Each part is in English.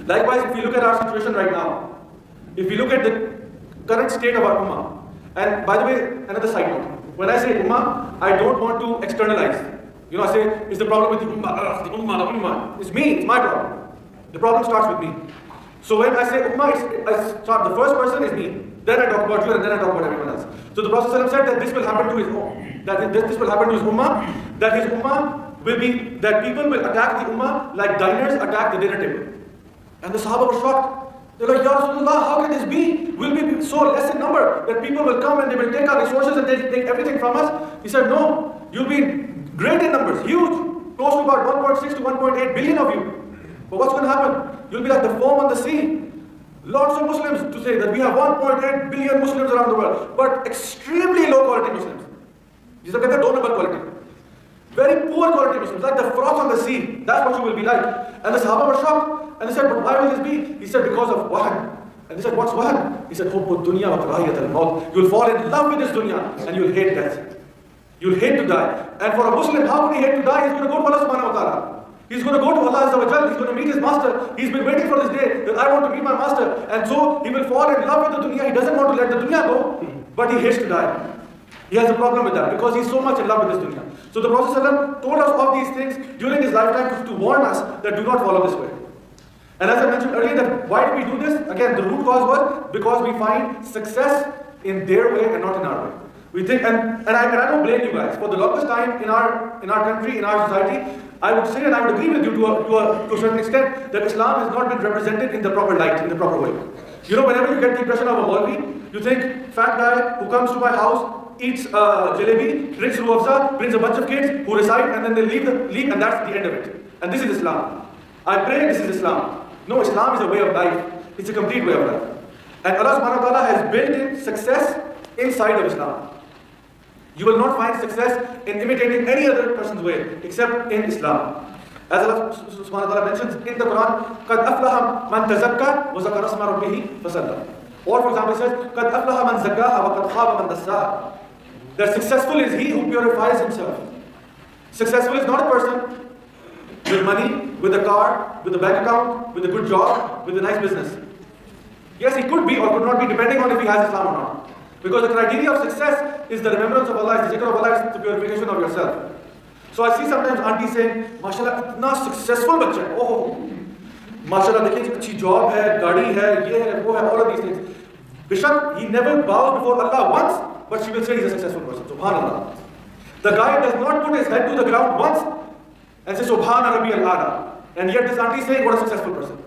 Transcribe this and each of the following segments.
Likewise, if you look at our situation right now, if you look at the current state of our ummah, and by the way, another side note, when I say ummah, I don't want to externalize. You know, I say, it's the problem with the ummah, the ummah. It's me, it's my problem. The problem starts with me. So when I say ummah, the first person is me. Then I talk about you and then I talk about everyone else. So the Prophet said that this will happen to his ummah. That this will happen to his ummah. That his ummah will be, that people will attack the ummah like diners attack the dinner table. And the Sahaba were shocked. They're like, Ya Rasulullah, how can this be? We'll be so less in number that people will come and they will take our resources and they take everything from us. He said, no, you'll be great in numbers, huge, close to about 1.6 to 1.8 billion of you. But what's going to happen? You'll be like the foam on the sea. Lots of Muslims to say that we have 1.8 billion Muslims around the world, but extremely low quality Muslims. These are two number quality. Very poor quality Muslims, like the froth on the sea. That's what you will be like. And the Sahaba were shocked. And they said, but why will this be? He said, because of wahan. And they said, what's wahan? He said, Hubbud dunya wa karahiyat al-maut. You'll fall in love with this dunya and you'll hate death. You'll hate to die. And for a Muslim, how can he hate to die? He's going to go to Allah subhanahu wa ta'ala. He's going to go to Allah Azza wa Jal. He's going to meet his master. He's been waiting for this day that I want to meet my master. And so he will fall in love with the dunya. He doesn't want to let the dunya go, but he hates to die. He has a problem with that because he's so much in love with this dunya. So the Prophet ﷺ told us of these things during his lifetime to warn us that do not follow this way. And as I mentioned earlier, that why do we do this? Again, the root cause was because we find success in their way and not in our way. We think, and I don't blame you guys. For the longest time in our country, in our society, I would say and I would agree with you to a certain extent that Islam has not been represented in the proper light, in the proper way. You know, whenever you get the impression of a Maulvi, you think, fat guy who comes to my house, eats jalebi, drinks ruh afza, brings a bunch of kids who recite and then they leave and that's the end of it. And this is Islam. I pray this is Islam. No, Islam is a way of life. It's a complete way of life. And Allah subhanahu wa ta'ala has built in success inside of Islam. You will not find success in imitating any other person's way except in Islam. As Allah subhanahu wa ta'ala mentions in the Quran, قَدْ أَفْلَحَ مَنْ تَزَكَّى وَذَكَرَ اسْمَ رَبِّهِ فَصَلَّى. Or for example, it says, قَدْ أَفْلَحَ مَنْ زَكَّاهَا وَقَدْ خَابَ مَنْ دَسَّاهَا. That successful is he who purifies himself. Successful is not a person with money, with a car, with a bank account, with a good job, with a nice business. Yes, he could be or could not be depending on if he has Islam or not. Because the criteria of success is the remembrance of Allah, is the zikr of Allah, is the purification of yourself. So I see sometimes aunties saying, MashaAllah, itna successful bacha. Oh, MashaAllah, dekhiye achhi job hai, gaadi hai, ye hai, wo hai, all of these things. Bishak, he never bows before Allah once, but she will say he's a successful person. Subhanallah. The guy does not put his head to the ground once and say, Subhana Rabbi al-Ala. And yet this auntie is saying, what a successful person.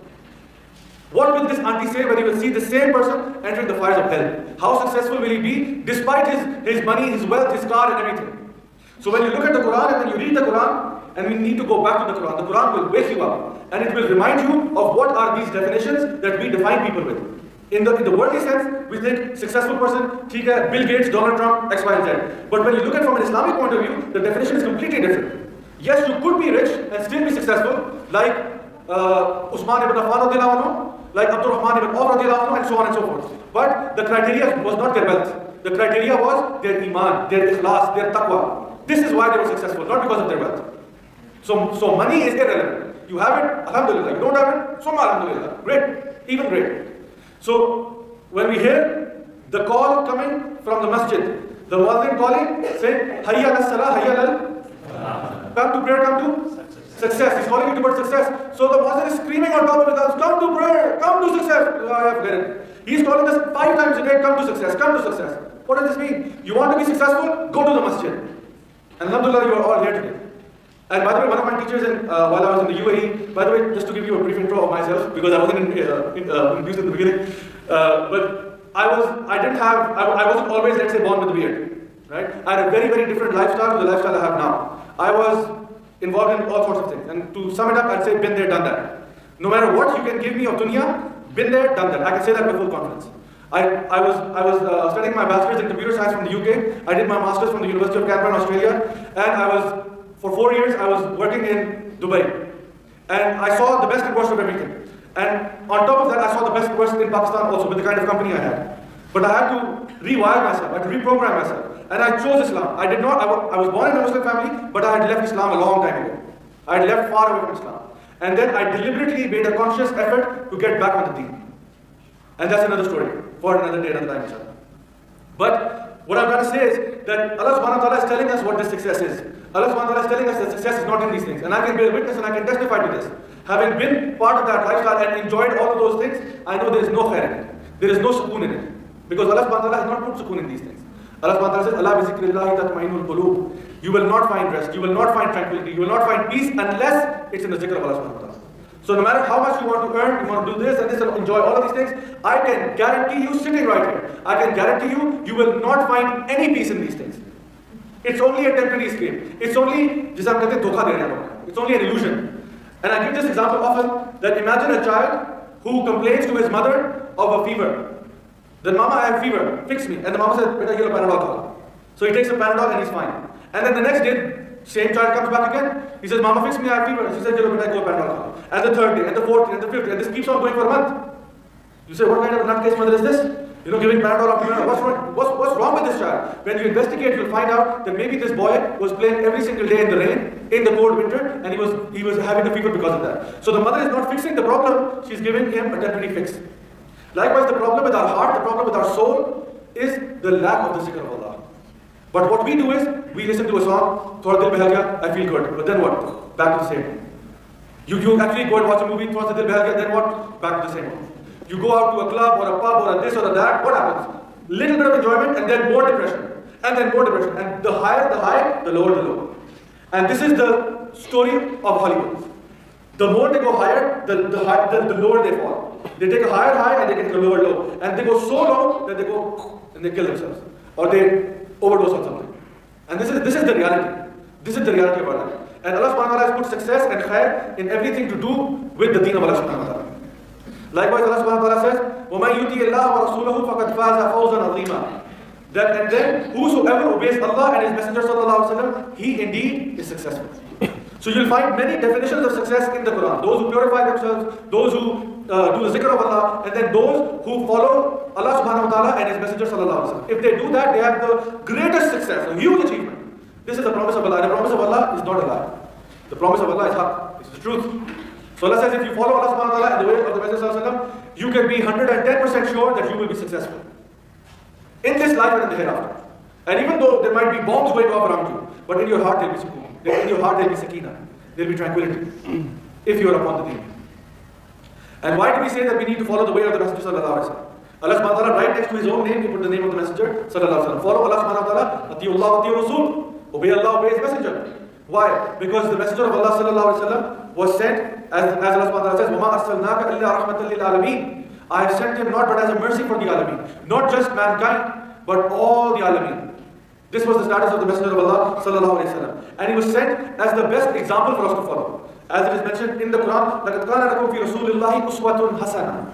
What will this auntie say when he will see the same person entering the fires of hell? How successful will he be despite his money, his wealth, his car and everything? So when you look at the Quran and then you read the Quran, and we need to go back to the Quran will wake you up and it will remind you of what are these definitions that we define people with. In the worldly sense, we think successful person, Bill Gates, Donald Trump, X, Y, and Z. But when you look at it from an Islamic point of view, the definition is completely different. Yes, you could be rich and still be successful, like Usman ibn Affan, like Abdul Rahman ibn Auf, and so on and so forth. But the criteria was not their wealth. The criteria was their iman, their ikhlas, their taqwa. This is why they were successful, not because of their wealth. So money is irrelevant. You have it, alhamdulillah. You don't have it, summa alhamdulillah. Great, even great. So when we hear the call coming from the masjid, the muazzin calling, saying, Hayya al-salah, hayya al, come to prayer, come to success. He's calling you towards success. So the muazzin is screaming on top of his lungs, come to prayer, come to success. Forget it. He's calling us 5 times a day, come to success, come to success. What does this mean? You want to be successful? Go to the masjid. And alhamdulillah, you are all here today. And by the way, one of my teachers while I was in the UAE, by the way, just to give you a brief intro of myself, because I wasn't introduced in the beginning, but I wasn't always, let's say, born with a beard, right? I had a very, very different lifestyle to the lifestyle I have now. I was involved in all sorts of things. And to sum it up, I'd say, been there, done that. No matter what you can give me of dunya, been there, done that. I can say that with full confidence. I was studying my bachelor's in computer science from the UK. I did my master's from the University of Canberra in Australia. And for 4 years, I was working in Dubai. And I saw the best and worst of everything. And on top of that, I saw the best and worst in Pakistan also with the kind of company I had. But I had to rewire myself, I had to reprogram myself. And I chose Islam. I was born in a Muslim family, but I had left Islam a long time ago. I had left far away from Islam. And then I deliberately made a conscious effort to get back on the deen. And that's another story for another day, another time, inshallah. But what I'm trying to say is that Allah subhanahu wa ta'ala is telling us what this success is. Allah subhanahu wa ta'ala is telling us that success is not in these things. And I can bear witness and I can testify to this. Having been part of that lifestyle and enjoyed all of those things, I know there is no khair in it. There is no sukoon in it. Because Allah subhanahu wa ta'ala has not put sukoon in these things. Allah subhanahu wa ta'ala says, Allah bi zikrillahi tatma'innul qulub. You will not find rest, you will not find tranquility, you will not find peace unless it's in the zikr of Allah subhanahu wa ta'ala. So no matter how much you want to earn, you want to do this and this and enjoy all of these things, I can guarantee you, sitting right here, I can guarantee you, you will not find any peace in these things. It's only a temporary escape. It's only, it's only an illusion. And I give this example often, that imagine a child who complains to his mother of a fever. Then, Mama, I have fever, fix me. And the mama says, Beta, here's a Panadol. So he takes a Panadol and he's fine. And then the next day, same child comes back again. He says, Mama, fix me, I have fever. She says, Beta, go Panadol. And the third day, and the fourth day, and the fifth day, and this keeps on going for a month. You say, what kind of nutcase mother is this? Giving Panadol after Panadol. What's wrong with this child? When you investigate, you'll find out that maybe this boy was playing every single day in the rain, in the cold winter, and he was having a fever because of that. So the mother is not fixing the problem, she's giving him a temporary fix. Likewise, the problem with our heart, the problem with our soul, is the lack of the zikr of Allah. But what we do is, we listen to a song, Thoda Dil Behal Gaya, I feel good. But then what? Back to the same. You actually go and watch a movie, Thoda Dil Behal Gaya, then what? Back to the same one. You go out to a club or a pub or a this or a that, what happens? Little bit of enjoyment and then more depression. And then more depression. And the higher the high, the lower the low. And this is the story of Hollywood. The more they go higher, the lower they fall. They take a higher high and they get a lower low. And they go so low that they go and they kill themselves. Or they overdose on something. And this is the reality. This is the reality of our life. And Allah subhanahu wa ta'ala has put success and khair in everything to do with the deen of Allah subhanahu wa ta'ala. Likewise, Allah subhanahu wa ta'ala says, وَمَنْ يُطِيعِ اللَّهَ وَرَسُولَهُ فَقَدْ فَازَ فَوْزًا عَظِيمًا. That and then whosoever obeys Allah and His Messenger sallallahu alaihi wasallam, he indeed is successful. So you'll find many definitions of success in the Quran. Those who purify themselves, those who do the zikr of Allah, and then those who follow Allah subhanahu wa ta'ala and His Messenger sallallahu alaihi wasallam. If they do that, they have the greatest success, a huge achievement. This is the promise of Allah. And the promise of Allah is not a lie. The promise of Allah is haq. This is the truth. So Allah says, if you follow Allah subhanahu wa ta'ala and the way of the Messenger sallallahu alaihi wasallam, you can be 110% sure that you will be successful in this life and in the hereafter. And even though there might be bombs going off around you, but in your heart there will be sukoon. In your heart there will be sakina. There will be tranquility if you are upon the deen. And why do we say that we need to follow the way of the Messenger sallallahu alaihi wasallam? Allah subhanahu wa ta'ala, right next to His own name, He put the name of the Messenger sallallahu alaihi wasallam. Follow Allah subhanahu wa ta'ala, atiyu Allah, atiyu Rasul. Obey Allah, obey His Messenger. Why? Because the Messenger of Allah sallallahu alaihi wasallam was sent, as Allah subhanahu wa ta'ala says, وَمَا أَرْسَلْنَاكَ إِلَّا رَحْمَةً لِلْعَالَمِينَ. I have sent him not but as a mercy for the alameen. Not just mankind, but all the alameen. This was the status of the Messenger of Allah sallallahu alaihi wasallam. And he was sent as the best example for us to follow. As it is mentioned in the Quran, لَقَدْ كَانَ لَكُمْ فِي رَسُولِ اللَّهِ أُسْوَةٌ حَسَنَةٌ.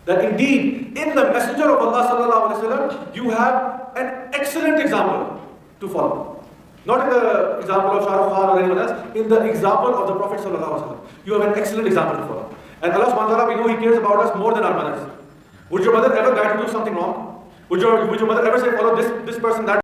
That indeed, in the Messenger of Allah sallallahu alaihi wasallam, you have an excellent example to follow. Not in the example of Shah Rukh Khan or anyone else, in the example of the Prophet sallallahu alaihi wasallam. You have an excellent example to follow. And Allah subhanahu wa ta'ala, we know He cares about us more than our mothers. Would your mother ever guide you to do something wrong? Would your mother ever say, follow this person, that